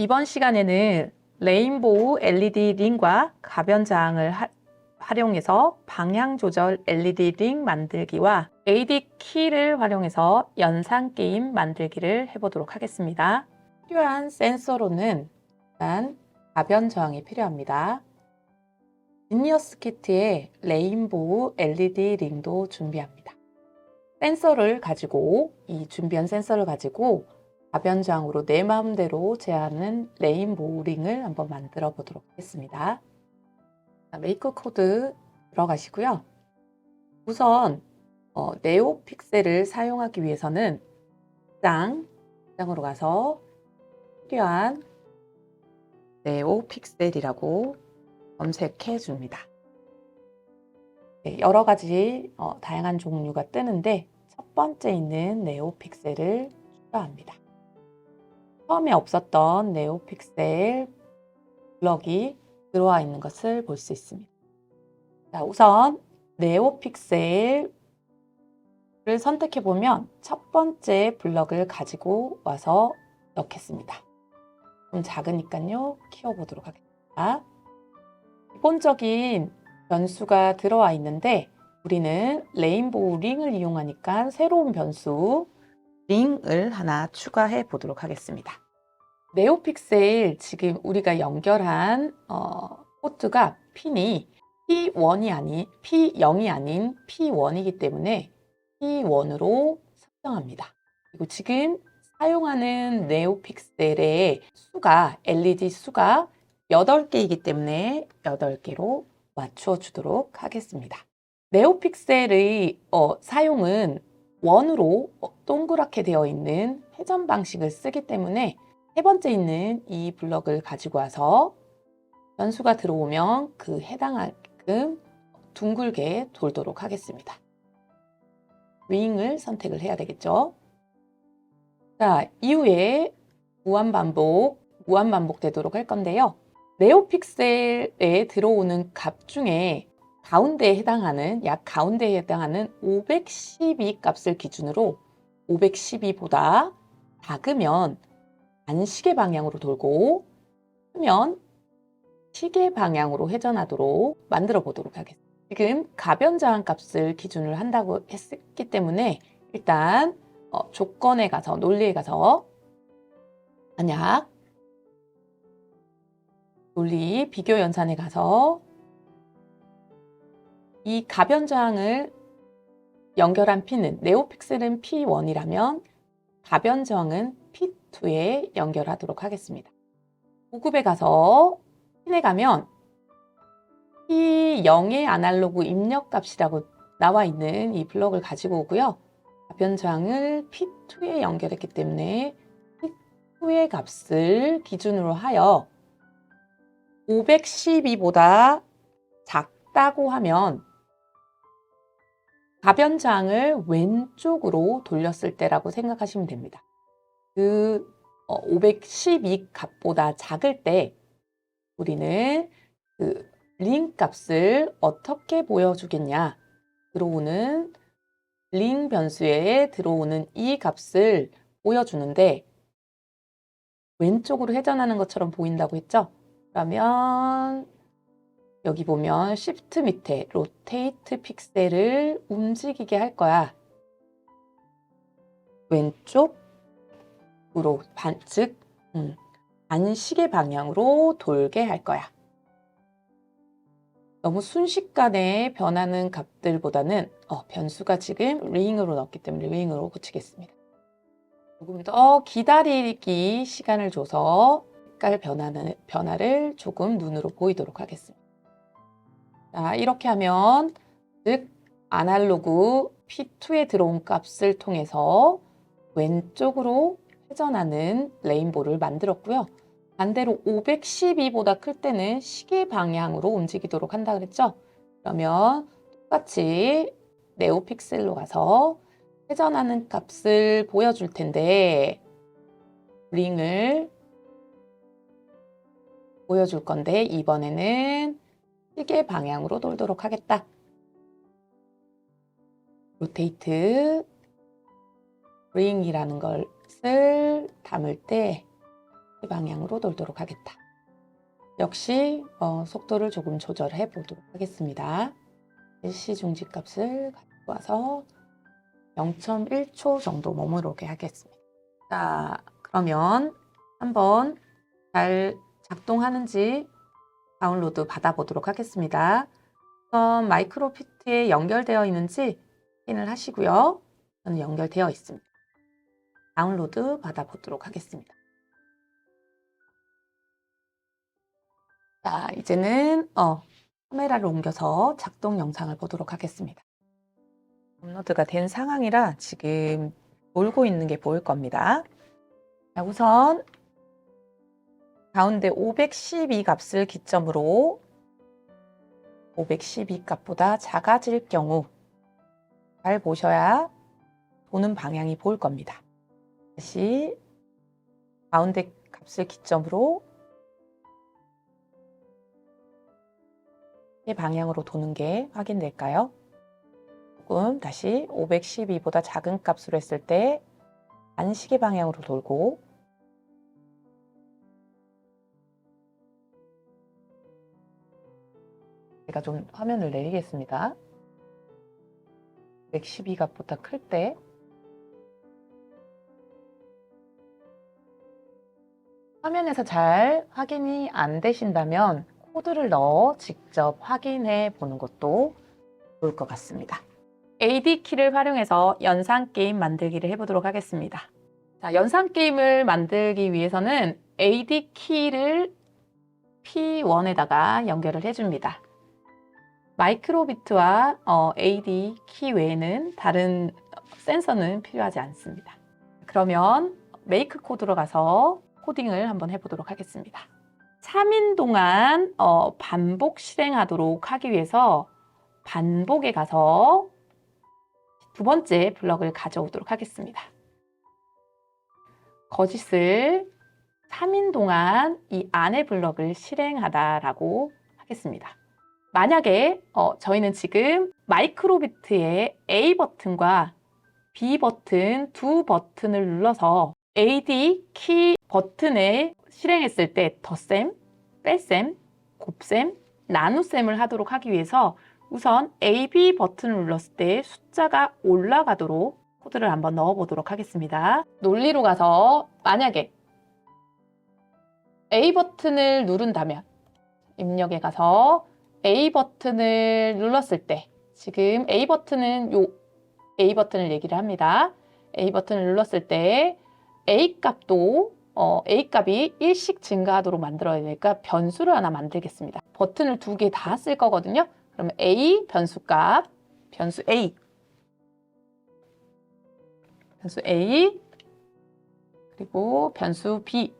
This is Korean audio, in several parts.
이번 시간에는 레인보우 LED 링과 가변저항을 활용해서 방향 조절 LED 링 만들기와 AD 키를 활용해서 연상 게임 만들기를 해보도록 하겠습니다. 필요한 센서로는 일단 가변저항이 필요합니다. 지니어스 키트에 레인보우 LED 링도 준비합니다. 센서를 가지고 이 준비한 센서를 가지고 가변저항으로 내 마음대로 제하는 레인보우 링을 한번 만들어 보도록 하겠습니다. 메이크 코드 들어가시고요. 우선 네오 픽셀을 사용하기 위해서는 장으로 가서 필요한 네오 픽셀이라고 검색해 줍니다. 여러 가지 다양한 종류가 뜨는데 첫 번째 있는 네오 픽셀을 추가합니다. 처음에 없었던 네오 픽셀 블럭이 들어와 있는 것을 볼 수 있습니다. 자, 우선 네오 픽셀을 선택해 보면 첫 번째 블럭을 가지고 와서 넣겠습니다. 좀 작으니까요. 키워보도록 하겠습니다. 기본적인 변수가 들어와 있는데 우리는 레인보우 링을 이용하니까 새로운 변수 링을 하나 추가해 보도록 하겠습니다. 네오픽셀 지금 우리가 연결한 포트가 핀이 P0이 아닌 P1이기 때문에 P1으로 설정합니다. 그리고 지금 사용하는 네오픽셀의 수가 LED 수가 8개이기 때문에 8개로 맞춰 주도록 하겠습니다. 네오픽셀의 사용은 원으로 동그랗게 되어 있는 회전 방식을 쓰기 때문에 세 번째 있는 이 블럭을 가지고 와서 변수가 들어오면 그 해당하게끔 둥글게 돌도록 하겠습니다. 윙을 선택을 해야 되겠죠. 자, 이후에 무한반복 되도록 할 건데요. 네오픽셀에 들어오는 값 중에 약 가운데에 해당하는 512 값을 기준으로 512보다 작으면 반시계 방향으로 돌고 크면 시계 방향으로 회전하도록 만들어 보도록 하겠습니다. 지금 가변저항 값을 기준으로 한다고 했기 때문에 일단 조건에 가서 논리에 가서 만약 논리 비교 연산에 가서 이 가변저항을 연결한 핀은 네오픽셀은 P1이라면 가변저항은 P2에 연결하도록 하겠습니다. 보급에 가서 핀에 가면 P0의 아날로그 입력값이라고 나와 있는 이 블럭을 가지고 오고요. 가변저항을 P2에 연결했기 때문에 P2의 값을 기준으로 하여 512보다 작다고 하면 가변저항을 왼쪽으로 돌렸을 때라고 생각하시면 됩니다. 그 512 값보다 작을 때 우리는 그 링 값을 어떻게 보여주겠냐, 들어오는 링 변수에 들어오는 이 값을 보여주는데 왼쪽으로 회전하는 것처럼 보인다고 했죠? 그러면 여기 보면 Shift 밑에 로테이트 픽셀을 움직이게 할 거야. 왼쪽으로 즉 반시계 방향으로 돌게 할 거야. 너무 순식간에 변하는 값들보다는 변수가 지금 링으로 넣었기 때문에 링으로 고치겠습니다. 조금 더 기다리기 시간을 줘서 색깔 변화를 조금 눈으로 보이도록 하겠습니다. 자, 이렇게 하면 즉 아날로그 P2에 들어온 값을 통해서 왼쪽으로 회전하는 레인보우를 만들었고요. 반대로 512보다 클 때는 시계 방향으로 움직이도록 한다 그랬죠? 그러면 똑같이 네오픽셀로 가서 회전하는 값을 보여줄 텐데 링을 보여줄 건데 이번에는 시계 방향으로 돌도록 하겠다. 로테이트 링이라는 것을 담을 때 이 방향으로 돌도록 하겠다. 역시 속도를 조금 조절해 보도록 하겠습니다. 일시 중지값을 가지고 와서 0.1초 정도 머무르게 하겠습니다. 자, 그러면 한번 잘 작동하는지 다운로드 받아보도록 하겠습니다. 우선 마이크로피트에 연결되어 있는지 확인을 하시고요. 저는 연결되어 있습니다. 다운로드 받아보도록 하겠습니다. 자, 이제는 카메라를 옮겨서 작동 영상을 보도록 하겠습니다. 업로드가 된 상황이라 지금 돌고 있는 게 보일 겁니다. 자, 우선 가운데 512 값을 기점으로 512 값보다 작아질 경우 잘 보셔야 도는 방향이 보일 겁니다. 다시 가운데 값을 기점으로 이 방향으로 도는 게 확인될까요? 조금 다시 512보다 작은 값으로 했을 때 반시계 방향으로 돌고 제가 좀 화면을 내리겠습니다. 112값보다 클 때 화면에서 잘 확인이 안 되신다면 코드를 넣어 직접 확인해 보는 것도 좋을 것 같습니다. AD 키를 활용해서 연상 게임 만들기를 해보도록 하겠습니다. 자, 연상 게임을 만들기 위해서는 AD 키를 P1에다가 연결을 해줍니다. 마이크로비트와 AD 키 외에는 다른 센서는 필요하지 않습니다. 그러면 메이크 코드로 가서 코딩을 한번 해보도록 하겠습니다. 3인 동안 반복 실행하도록 하기 위해서 반복에 가서 두 번째 블럭을 가져오도록 하겠습니다. 거짓을 3인 동안 이 안의 블럭을 실행하다라고 하겠습니다. 만약에 저희는 지금 마이크로비트의 A 버튼과 B 버튼 두 버튼을 눌러서 AD 키 버튼에 실행했을 때 덧셈, 뺄셈, 곱셈, 나눗셈을 하도록 하기 위해서 우선 AB 버튼을 눌렀을 때 숫자가 올라가도록 코드를 한번 넣어보도록 하겠습니다. 논리로 가서 만약에 A 버튼을 누른다면 입력에 가서 A 버튼을 눌렀을 때 지금 A 버튼은 A 버튼을 얘기를 합니다. A 버튼을 눌렀을 때 A 값도 A 값이 1씩 증가하도록 만들어야 되니까 변수를 하나 만들겠습니다. 버튼을 두 개 다 쓸 거거든요. 그러면 A 변수값, 변수 A, 변수 A, 그리고 변수 B,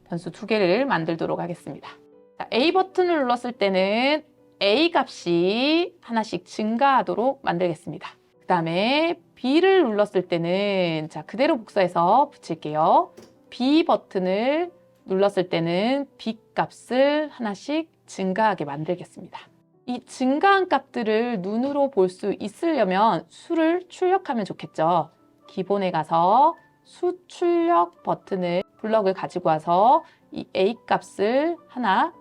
변수 두 개를 만들도록 하겠습니다. 자, A 버튼을 눌렀을 때는 A 값이 하나씩 증가하도록 만들겠습니다. 그 다음에 B를 눌렀을 때는 자 그대로 복사해서 붙일게요. B 버튼을 눌렀을 때는 B 값을 하나씩 증가하게 만들겠습니다. 이 증가한 값들을 눈으로 볼 수 있으려면 수를 출력하면 좋겠죠. 기본에 가서 수 출력 버튼을 블럭을 가지고 와서 이 A 값을 하나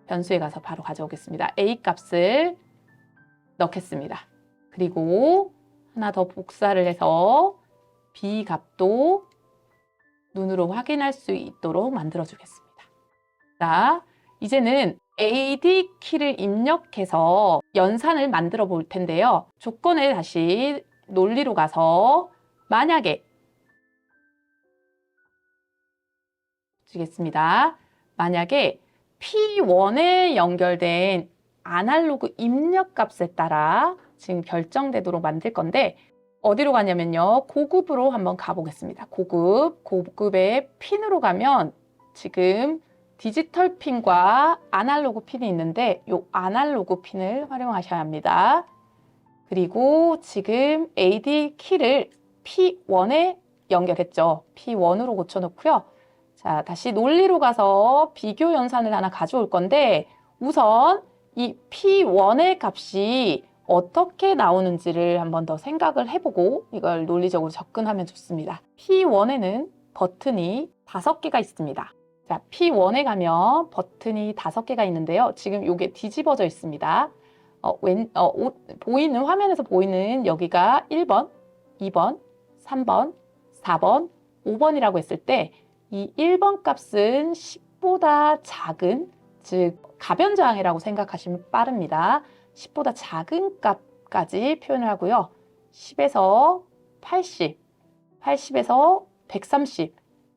변수에 가서 바로 가져오겠습니다. A 값을 넣겠습니다. 그리고 하나 더 복사를 해서 B 값도 눈으로 확인할 수 있도록 만들어 주겠습니다. 자, 이제는 AD 키를 입력해서 연산을 만들어 볼 텐데요. 조건에 다시 논리로 가서 만약에 주겠습니다. 만약에 P1에 연결된 아날로그 입력 값에 따라 지금 결정되도록 만들 건데 어디로 가냐면요. 고급으로 한번 가보겠습니다. 고급의 핀으로 가면 지금 디지털 핀과 아날로그 핀이 있는데 이 아날로그 핀을 활용하셔야 합니다. 그리고 지금 AD 키를 P1에 연결했죠. P1으로 고쳐놓고요. 자, 다시 논리로 가서 비교 연산을 하나 가져올 건데 우선 이 P1의 값이 어떻게 나오는지를 한번 더 생각을 해보고 이걸 논리적으로 접근하면 좋습니다. P1에는 버튼이 5개가 있습니다. 자, P1에 가면 버튼이 5개가 있는데요. 지금 이게 뒤집어져 있습니다. 보이는 화면에서 보이는 여기가 1번, 2번, 3번, 4번, 5번이라고 했을 때 이 1번 값은 10보다 작은, 즉 가변저항이라고 생각하시면 빠릅니다. 10보다 작은 값까지 표현을 하고요. 10에서 80, 80에서 130,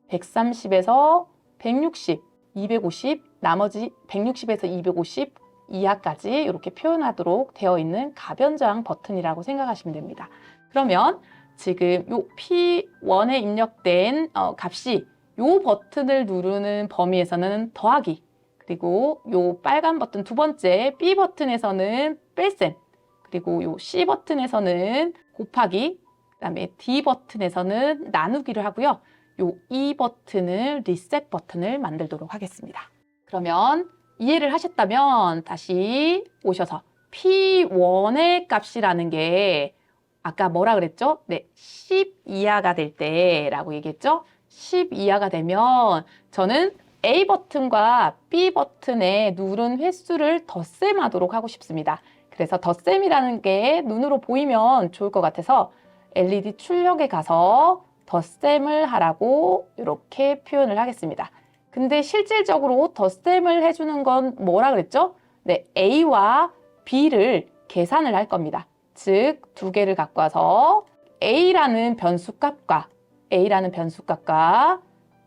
130에서 160, 250, 나머지 160에서 250 이하까지 이렇게 표현하도록 되어 있는 가변저항 버튼이라고 생각하시면 됩니다. 그러면 지금 요 P1에 입력된 값이 요 버튼을 누르는 범위에서는 더하기, 그리고 요 빨간 버튼 두 번째 B 버튼에서는 뺄셈, 그리고 요 C 버튼에서는 곱하기, 그다음에 D 버튼에서는 나누기를 하고요. 요 E 버튼을 리셋 버튼을 만들도록 하겠습니다. 그러면 이해를 하셨다면 다시 오셔서 P1의 값이라는 게 아까 뭐라 그랬죠? 네, 10 이하가 될 때라고 얘기했죠? 10 이하가 되면 저는 A 버튼과 B 버튼에 누른 횟수를 덧셈하도록 하고 싶습니다. 그래서 덧셈이라는 게 눈으로 보이면 좋을 것 같아서 LED 출력에 가서 덧셈을 하라고 이렇게 표현을 하겠습니다. 근데 실질적으로 덧셈을 해주는 건 뭐라 그랬죠? 네, A와 B를 계산을 할 겁니다. 즉, 두 개를 갖고 와서 A라는 변수값과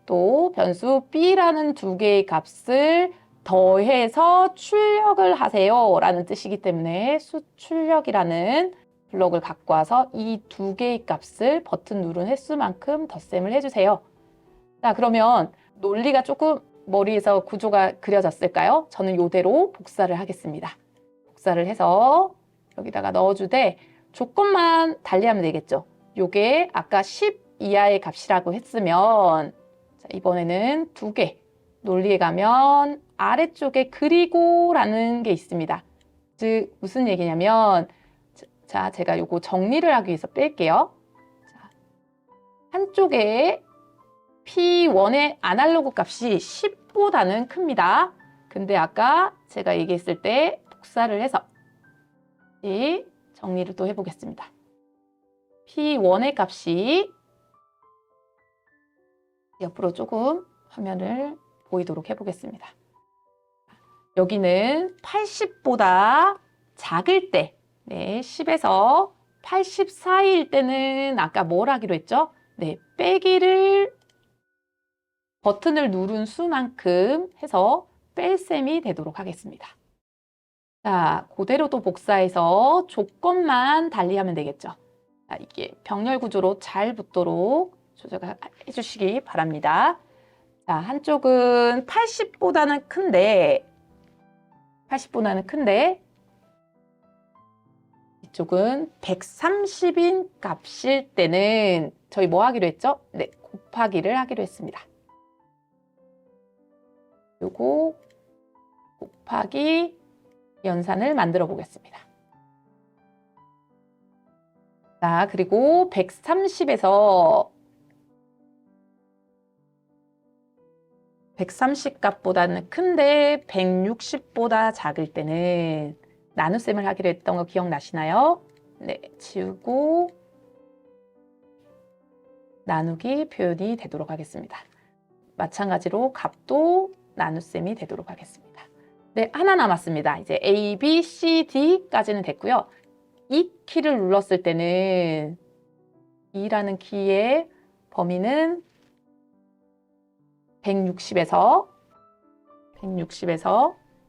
또 변수 B라는 두 개의 값을 더해서 출력을 하세요 라는 뜻이기 때문에 수출력이라는 블록을 갖고 와서 이 두 개의 값을 버튼 누른 횟수만큼 덧셈을 해주세요. 자, 그러면 논리가 조금 머리에서 구조가 그려졌을까요? 저는 이대로 복사를 하겠습니다. 복사를 해서 여기다가 넣어주되 조건만 달리하면 되겠죠. 요게 아까 10 이하의 값이라고 했으면 자, 이번에는 두 개 논리에 가면 아래쪽에 그리고 라는 게 있습니다. 즉 무슨 얘기냐면 자, 제가 요거 정리를 하기 위해서 뺄게요. 자, 한쪽에 P1의 아날로그 값이 10보다는 큽니다. 근데 아까 제가 얘기했을 때 복사를 해서 이 정리를 또 해보겠습니다. P1의 값이 옆으로 조금 화면을 보이도록 해보겠습니다. 여기는 80보다 작을 때, 네, 10에서 80 사이일 때는 아까 뭘 하기로 했죠? 네, 빼기를 버튼을 누른 수만큼 해서 뺄셈이 되도록 하겠습니다. 자, 그대로 또 복사해서 조건만 달리하면 되겠죠. 자, 이게 병렬 구조로 잘 붙도록 조절해 주시기 바랍니다. 자, 한쪽은 80보다는 큰데 이쪽은 130인 값일 때는 저희 뭐 하기로 했죠? 네, 곱하기를 하기로 했습니다. 요거 곱하기 연산을 만들어 보겠습니다. 자, 그리고 130에서 130 값보다는 큰데 160보다 작을 때는 나눗셈을 하기로 했던 거 기억나시나요? 네, 지우고 나누기 표현이 되도록 하겠습니다. 마찬가지로 값도 나눗셈이 되도록 하겠습니다. 네, 하나 남았습니다. 이제 A, B, C, D까지는 됐고요. 이 키를 눌렀을 때는 E라는 키의 범위는 160에서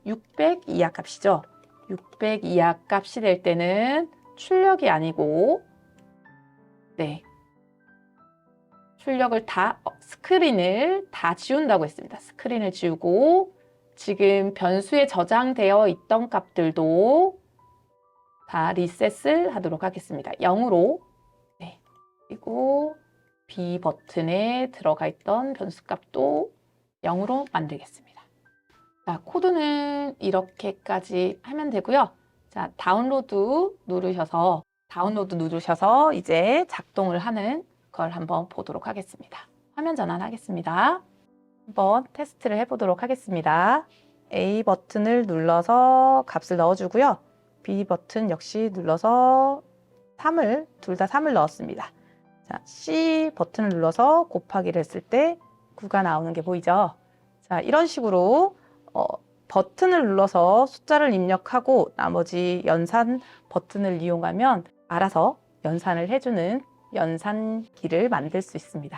600 이하 값이죠. 600 이하 값이 될 때는 출력이 아니고 네, 출력을 스크린을 다 지운다고 했습니다. 스크린을 지우고 지금 변수에 저장되어 있던 값들도 다 리셋을 하도록 하겠습니다. 0으로 네, 그리고 B 버튼에 들어가 있던 변수 값도 0으로 만들겠습니다. 자, 코드는 이렇게까지 하면 되고요. 자, 다운로드 누르셔서 이제 작동을 하는 걸 한번 보도록 하겠습니다. 화면 전환하겠습니다. 한번 테스트를 해보도록 하겠습니다. A 버튼을 눌러서 값을 넣어주고요. B 버튼 역시 눌러서 3을, 둘 다 3을 넣었습니다. 자, C 버튼을 눌러서 곱하기를 했을 때 9가 나오는 게 보이죠? 자, 이런 식으로 버튼을 눌러서 숫자를 입력하고 나머지 연산 버튼을 이용하면 알아서 연산을 해주는 연산기를 만들 수 있습니다.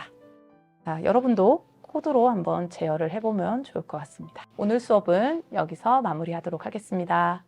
자, 여러분도 코드로 한번 제어를 해보면 좋을 것 같습니다. 오늘 수업은 여기서 마무리하도록 하겠습니다.